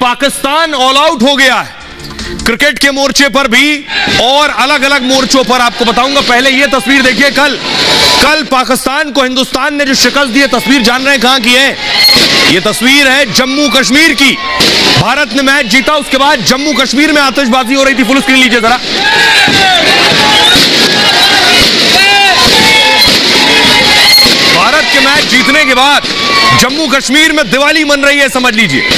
Pakistan all out हो गया है क्रिकेट के मोर्चे पर भी और अलग अलग मोर्चों पर। आपको बताऊंगा, पहले यह तस्वीर देखिए। कल पाकिस्तान को हिंदुस्तान ने जो शिकस्त दी है, तस्वीर जान रहे हैं कहां की है? यह तस्वीर है जम्मू कश्मीर की। भारत ने मैच जीता, उसके बाद जम्मू कश्मीर में आतिशबाजी हो रही थी। फुल स्क्रीन लीजिए जरा। भारत के मैच जीतने के बाद जम्मू कश्मीर में दिवाली मन रही है, समझ लीजिए।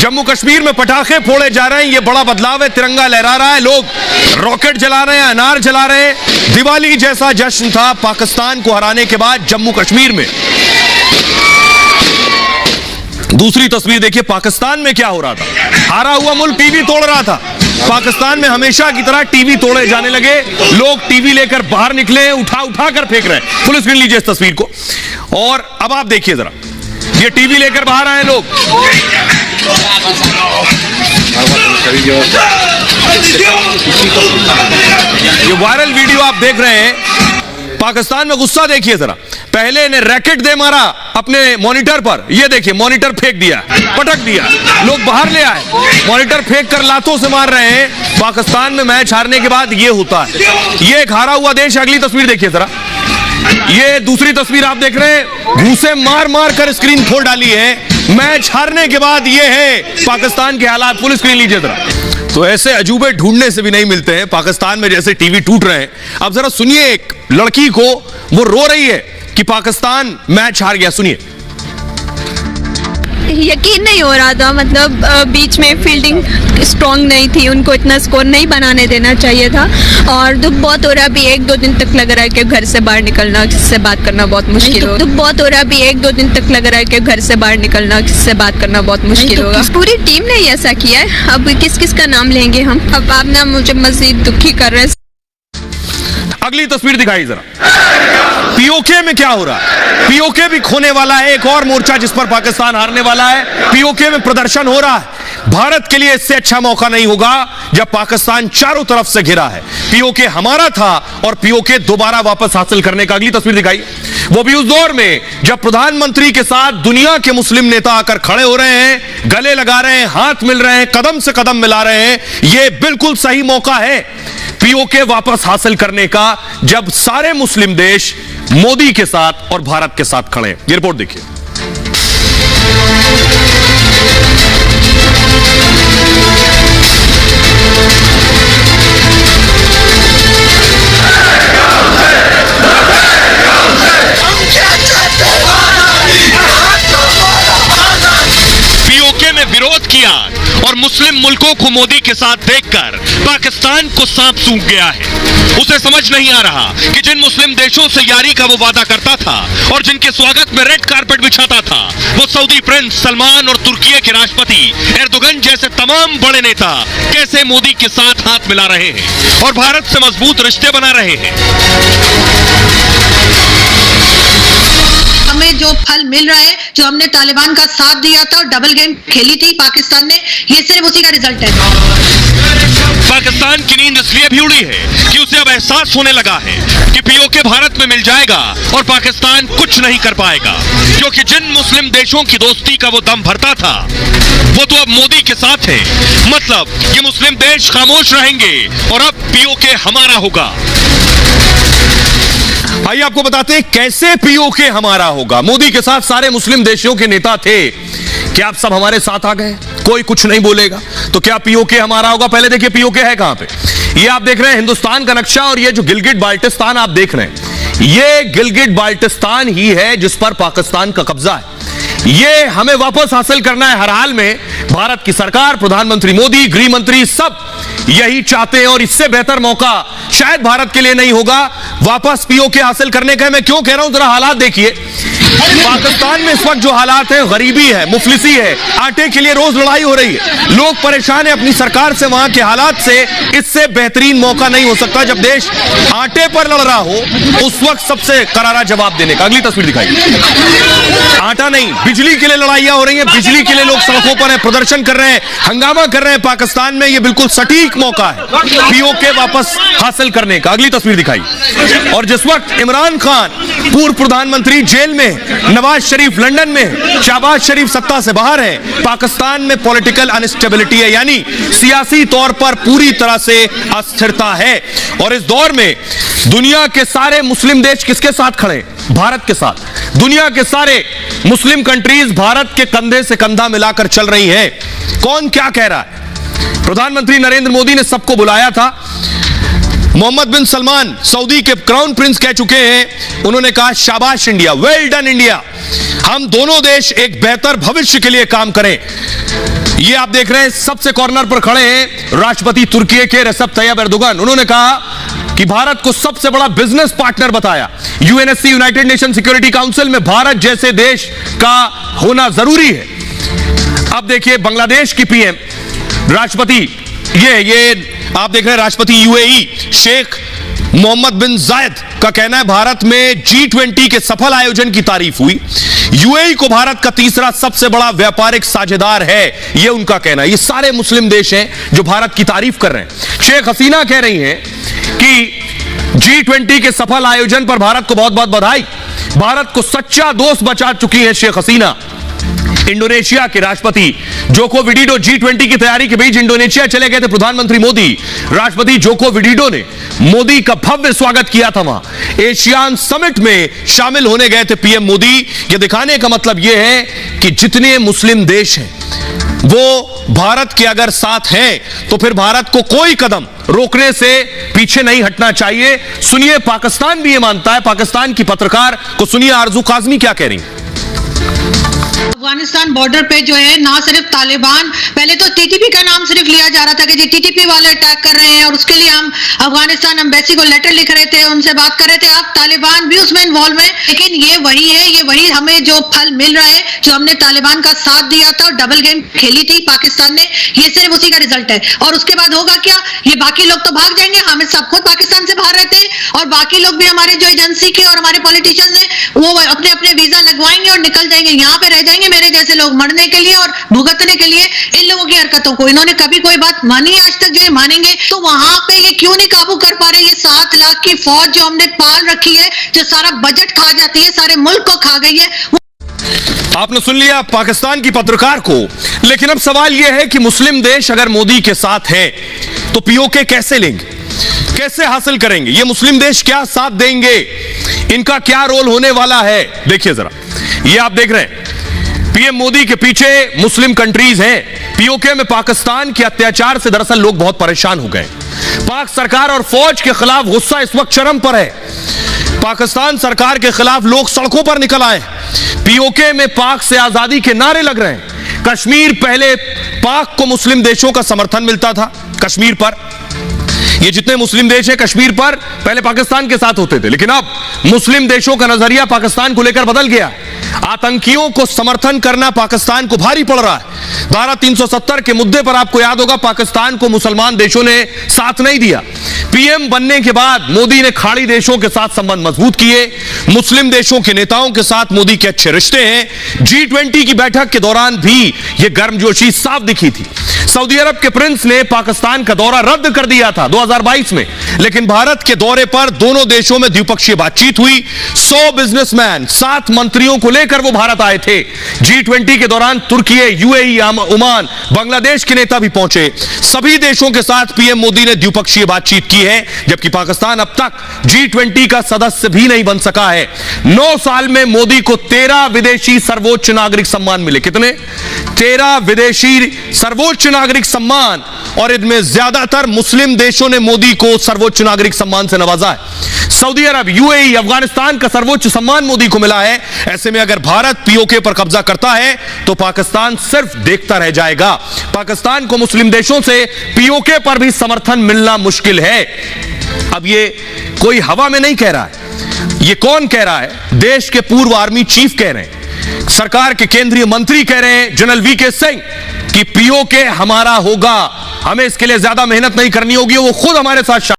जम्मू कश्मीर में पटाखे फोड़े जा रहे हैं, यह बड़ा बदलाव है। तिरंगा लहरा रहा है, लोग रॉकेट जला रहे हैं, अनार जला रहे हैं। दिवाली जैसा जश्न था पाकिस्तान को हराने के बाद जम्मू कश्मीर में। दूसरी तस्वीर देखिए, पाकिस्तान में क्या हो रहा था। हारा हुआ मुल्क टीवी तोड़ रहा था। पाकिस्तान में हमेशा की तरह टीवी तोड़े जाने लगे। लोग टीवी लेकर बाहर निकले, उठा कर फेंक रहे हैं। फुल स्क्रीन लीजिए इस तस्वीर को। और अब आप देखिए जरा, ये टीवी लेकर बाहर आए लोग। ये वायरल वीडियो आप देख रहे हैं। पाकिस्तान में गुस्सा देखिए जरा। पहले ने रैकेट दे मारा अपने मॉनिटर पर, ये देखिए मॉनिटर फेंक दिया, पटक दिया, लोग बाहर ले आए, मॉनिटर फेंक कर लातों से मार रहे हैं। पाकिस्तान में मैच हारने के बाद ये होता है। ये एक हारा हुआ देश। अगली तस्वीर देखिए जरा। ये दूसरी तस्वीर आप देख रहे हैं, घूंसे मार मार कर स्क्रीन खोल डाली है। मैच हारने के बाद ये है पाकिस्तान के हालात। फुल स्क्रीन लीजिए जरा। तो ऐसे अजूबे ढूंढने से भी नहीं मिलते हैं। पाकिस्तान में जैसे टीवी टूट रहे हैं। अब जरा सुनिए, एक लड़की को, वो रो रही है कि पाकिस्तान मैच हार गया। सुनिए। यकीन नहीं हो रहा था, मतलब बीच में फील्डिंग स्ट्रांग नहीं थी, उनको इतना स्कोर नहीं बनाने देना चाहिए था। और दुख बहुत हो रहा है, अभी 1-2 दिन तक लग रहा है कि घर से बाहर निकलना, किससे बात करना बहुत मुश्किल होगा। दुख बहुत हो रहा है, अभी 1-2 दिन तक लग रहा है कि घर से बाहर निकलना, किससे बात करना बहुत मुश्किल होगा। पूरी टीम ने ही ऐसा किया है। अब किस किस का नाम लेंगे हम? अब आप ना मुझे मजीद दुखी कर रहे हैं। अगली तस्वीर दिखाई जरा। पीओके में क्या हो रहा है? पीओके भी खोने वाला है, एक और मोर्चा जिस पर पाकिस्तान हारने वाला है। पीओके में प्रदर्शन हो रहा है। भारत के लिए इससे अच्छा मौका नहीं होगा जब पाकिस्तान चारों तरफ से घिरा है। पीओके हमारा था और पीओके दोबारा वापस हासिल करने का। अगली तस्वीर दिखाई, वो भी उस दौर में जब प्रधानमंत्री के साथ दुनिया के मुस्लिम नेता आकर खड़े हो रहे हैं, गले लगा रहे हैं, हाथ मिल रहे हैं, कदम से कदम मिला रहे हैं। यह बिल्कुल सही मौका है पीओके वापस हासिल करने का, जब सारे मुस्लिम देश मोदी के साथ और भारत के साथ खड़े हैं। ये रिपोर्ट देखिए। पीओके में विरोध किया और मुस्लिम मुल्कों को मोदी के साथ देखकर पाकिस्तान को सांप सूंघ गया है। उसे समझ नहीं आ रहा कि जिन मुस्लिम देशों से यारी का वो वादा करता था और जिनके स्वागत में रेड कारपेट बिछाता था, वो सऊदी प्रिंस सलमान और तुर्की के राष्ट्रपति एर्दोगन जैसे तमाम बड़े नेता कैसे मोदी के साथ हाथ मिला रहे हैं और भारत से मजबूत रिश्ते बना रहे हैं। हमें जो फल मिल रहा है, जो हमने तालिबान का साथ दिया था और डबल गेम खेली थी पाकिस्तान ने, ये सिर्फ उसी का रिजल्ट है। पाकिस्तान की नींद इसलिए भी उड़ी है कि उसे अब एहसास होने लगा है कि पीओके भारत में मिल जाएगा और पाकिस्तान कुछ नहीं कर पाएगा, क्योंकि जिन मुस्लिम देशों की दोस्ती का वो दम भरता था वो तो अब मोदी के साथ है। मतलब कि मुस्लिम देश खामोश रहेंगे और अब पीओके हमारा होगा। आइए आपको बताते हैं कैसे पीओके हमारा होगा। मोदी के साथ सारे मुस्लिम देशों के नेता थे। क्या आप सब हमारे साथ आ गए? कोई कुछ नहीं बोलेगा तो क्या पीओके हमारा होगा? पहले देखिए पीओके है कहां पे। ये आप देख रहे हैं हिंदुस्तान का नक्शा, और ये जो गिलगिट बाल्टिस्तान आप देख रहे हैं, ये गिलगिट बाल्टिस्तान ही है जिस पर पाकिस्तान का कब्जा है। ये हमें वापस हासिल करना है हर हाल में। भारत की सरकार, प्रधानमंत्री मोदी, गृह मंत्री सब यही चाहते हैं और इससे बेहतर मौका शायद भारत के लिए नहीं होगा वापस पीओके हासिल करने का। मैं क्यों कह रहा हूं, जरा हालात देखिए। पाकिस्तान में इस वक्त जो हालात है, गरीबी है, मुफलिसी है, आटे के लिए रोज लड़ाई हो रही है, लोग परेशान है अपनी सरकार से, वहां के हालात से। इससे बेहतरीन मौका नहीं हो सकता जब देश आटे पर लड़ रहा हो, उस वक्त सबसे करारा जवाब देने का। अगली तस्वीर दिखाई। आटा नहीं, बिजली के लिए लड़ाइयां हो रही हैं, बिजली के लिए लोग सड़कों पर हैं, प्रदर्शन कर रहे हैं, हंगामा कर रहे हैं पाकिस्तान में। यह बिल्कुल सटीक मौका है पीओके वापस हासिल करने का। अगली तस्वीर दिखाई। और जिस वक्त इमरान खान पूर्व प्रधानमंत्री जेल में, नवाज शरीफ लंदन में, शहबाज शरीफ सत्ता से बाहर है। पाकिस्तान में पॉलिटिकल अनस्टेबिलिटी है, यानी सियासी तौर पर पूरी तरह से अस्थिरता है। और इस दौर में दुनिया के सारे मुस्लिम देश किसके साथ खड़े? भारत के साथ। दुनिया के सारे मुस्लिम कंट्रीज भारत के कंधे से कंधा मिलाकर चल रही हैं। कौन क्या कह रहा है? प्रधानमंत्री नरेंद्र मोदी ने सबको बुलाया था। मोहम्मद बिन सलमान सऊदी के क्राउन प्रिंस कह चुके हैं, उन्होंने कहा शाबाश इंडिया, वेल डन इंडिया, हम दोनों देश एक बेहतर भविष्य के लिए काम करें। ये आप देख रहे हैं सबसे कॉर्नर पर खड़े हैं राष्ट्रपति तुर्की के रेसेप तैयब एर्दोगन। उन्होंने कहा कि भारत को सबसे बड़ा बिजनेस पार्टनर बताया। UNSC, United nation security council में भारत जैसे देश का होना जरूरी है। अब देखिए बांग्लादेश की पीएम राष्ट्रपति, ये आप देख रहे हैं राष्ट्रपति यूएई शेख मोहम्मद बिन जायद का कहना है भारत में G20 के सफल आयोजन की तारीफ हुई। यूएई को भारत का तीसरा सबसे बड़ा व्यापारिक साझेदार है, यह उनका कहना है। ये सारे मुस्लिम देश हैं जो भारत की तारीफ कर रहे हैं। शेख हसीना कह रही हैं कि G20 के सफल आयोजन पर भारत को बहुत बहुत बधाई। भारत को सच्चा दोस्त बचा चुकी है शेख हसीना। इंडोनेशिया के राष्ट्रपति जोको विडोडो G20 की तैयारी के बीच इंडोनेशिया चले गए थे प्रधानमंत्री मोदी। राष्ट्रपति जोको विडोडो ने मोदी का भव्य स्वागत किया था वहां। एशियान समिट में शामिल होने गए थे पीएम मोदी। यह दिखाने का मतलब यह है कि जितने मुस्लिम देश हैं वो भारत के अगर साथ हैं तो फिर भारत को कोई कदम रोकने से पीछे नहीं हटना चाहिए। सुनिए, पाकिस्तान भी यह मानता है। पाकिस्तान की पत्रकार को सुनिए, आरजू काजमी क्या कह रही है। अफगानिस्तान बॉर्डर पे जो है ना सिर्फ तालिबान, पहले तो टीटीपी का नाम सिर्फ लिया जा रहा था कि जी टीटीपी वाले अटैक कर रहे हैं और उसके लिए हम अफगानिस्तान एम्बेसी को लेटर लिख रहे थे, उनसे बात कर रहे थे। अब तालिबान भी उसमें इन्वॉल्व है, लेकिन ये वही है, ये वही हमें जो फल मिल रहा है जो हमने तालिबान का साथ दिया था और डबल गेम खेली थी पाकिस्तान ने, ये सिर्फ उसी का रिजल्ट है। और उसके बाद होगा क्या? ये बाकी लोग तो भाग जाएंगे, हमें सब खुद पाकिस्तान से बाहर रहते हैं और बाकी लोग भी हमारे जो एजेंसी के और हमारे पॉलिटिशियंस हैं वो अपने अपने वीजा लगवाएंगे और निकल जाएंगे। यहाँ पे रह जाएंगे मेरे जैसे लोग मरने के लिए और भुगतने के लिए इन लोगों की हरकतों को। इन्होंने कभी कोई बात मानी आज तक? जो ये मानेंगे तो वहां पे ये क्यों नहीं काबू कर पा रहे? ये 7 लाख की फौज जो हमने पाल रखी है, जो सारा बजट खा जाती है, सारे मुल्क को खा गई है। आपने सुन लिया पाकिस्तान की पत्रकार को। लेकिन अब सवाल यह है कि मुस्लिम देश अगर मोदी के साथ है तो पीओके कैसे लेंगे, कैसे हासिल करेंगे? ये मुस्लिम देश क्या साथ देंगे? इनका क्या रोल होने वाला है? देखिए जरा, ये आप देख रहे हैं पीएम मोदी के पीछे मुस्लिम कंट्रीज हैं। पीओके में पाकिस्तान के अत्याचार से दरअसल लोग बहुत परेशान हो गए। पाक सरकार और फौज के खिलाफ गुस्सा इस वक्त चरम पर है। पाकिस्तान सरकार के खिलाफ लोग सड़कों पर निकल आए। पीओके में पाक से आजादी के नारे लग रहे हैं। कश्मीर, पहले पाक को मुस्लिम देशों का समर्थन मिलता था कश्मीर पर। ये जितने मुस्लिम देश हैं कश्मीर पर पहले पाकिस्तान के साथ होते थे, लेकिन अब मुस्लिम देशों का नजरिया पाकिस्तान को लेकर बदल गया। आतंकियों को समर्थन करना पाकिस्तान को भारी पड़ रहा है। धारा 370 के मुद्दे पर आपको याद होगा पाकिस्तान को मुसलमान देशों ने साथ नहीं दिया। पीएम बनने के बाद मोदी ने खाड़ी देशों के साथ संबंध मजबूत किए। मुस्लिम देशों के नेताओं के साथ मोदी के अच्छे रिश्ते हैं। G20 की बैठक के दौरान भी यह गर्मजोशी साफ दिखी थी। सऊदी अरब के प्रिंस ने पाकिस्तान का दौरा रद्द कर दिया था 2022 में, लेकिन भारत के दौरे पर दोनों देशों में द्विपक्षीय बातचीत हुई। 100 बिजनेसमैन, 7 मंत्रियों को लेकर वो भारत आए थे। G20 के दौरान तुर्की, यूएई, ओमान, बांग्लादेश के नेता भी पहुंचे। सभी देशों के साथ पीएम मोदी ने द्विपक्षीय बातचीत की है, जबकि पाकिस्तान अब तक G20 का सदस्य भी नहीं बन सका है। 9 साल में मोदी को 13 विदेशी सर्वोच्च नागरिक सम्मान मिले। कितने? 13 विदेशी सर्वोच्च नागरिक सम्मान, और इनमें ज्यादातर मुस्लिम देशों ने मोदी को सर्वोच्च नागरिक सम्मान से नवाजा है। सऊदी अरब, यूएई, अफगानिस्तान का सर्वोच्च सम्मान मोदी को मिला है। ऐसे में अगर भारत पीओके पर कब्जा करता है तो पाकिस्तान सिर्फ देखता रह जाएगा। पाकिस्तान को मुस्लिम देशों से पीओके पर भी समर्थन मिलना मुश्किल है। अब ये कोई हवा में नहीं कह रहा है, ये कौन कह रहा है? देश के पूर्व आर्मी चीफ कह रहे हैं, सरकार के केंद्रीय मंत्री कह रहे हैं, जनरल वीके सिंह, कि पीओके हमारा होगा, हमें इसके लिए ज्यादा मेहनत नहीं करनी होगी, वो खुद हमारे साथ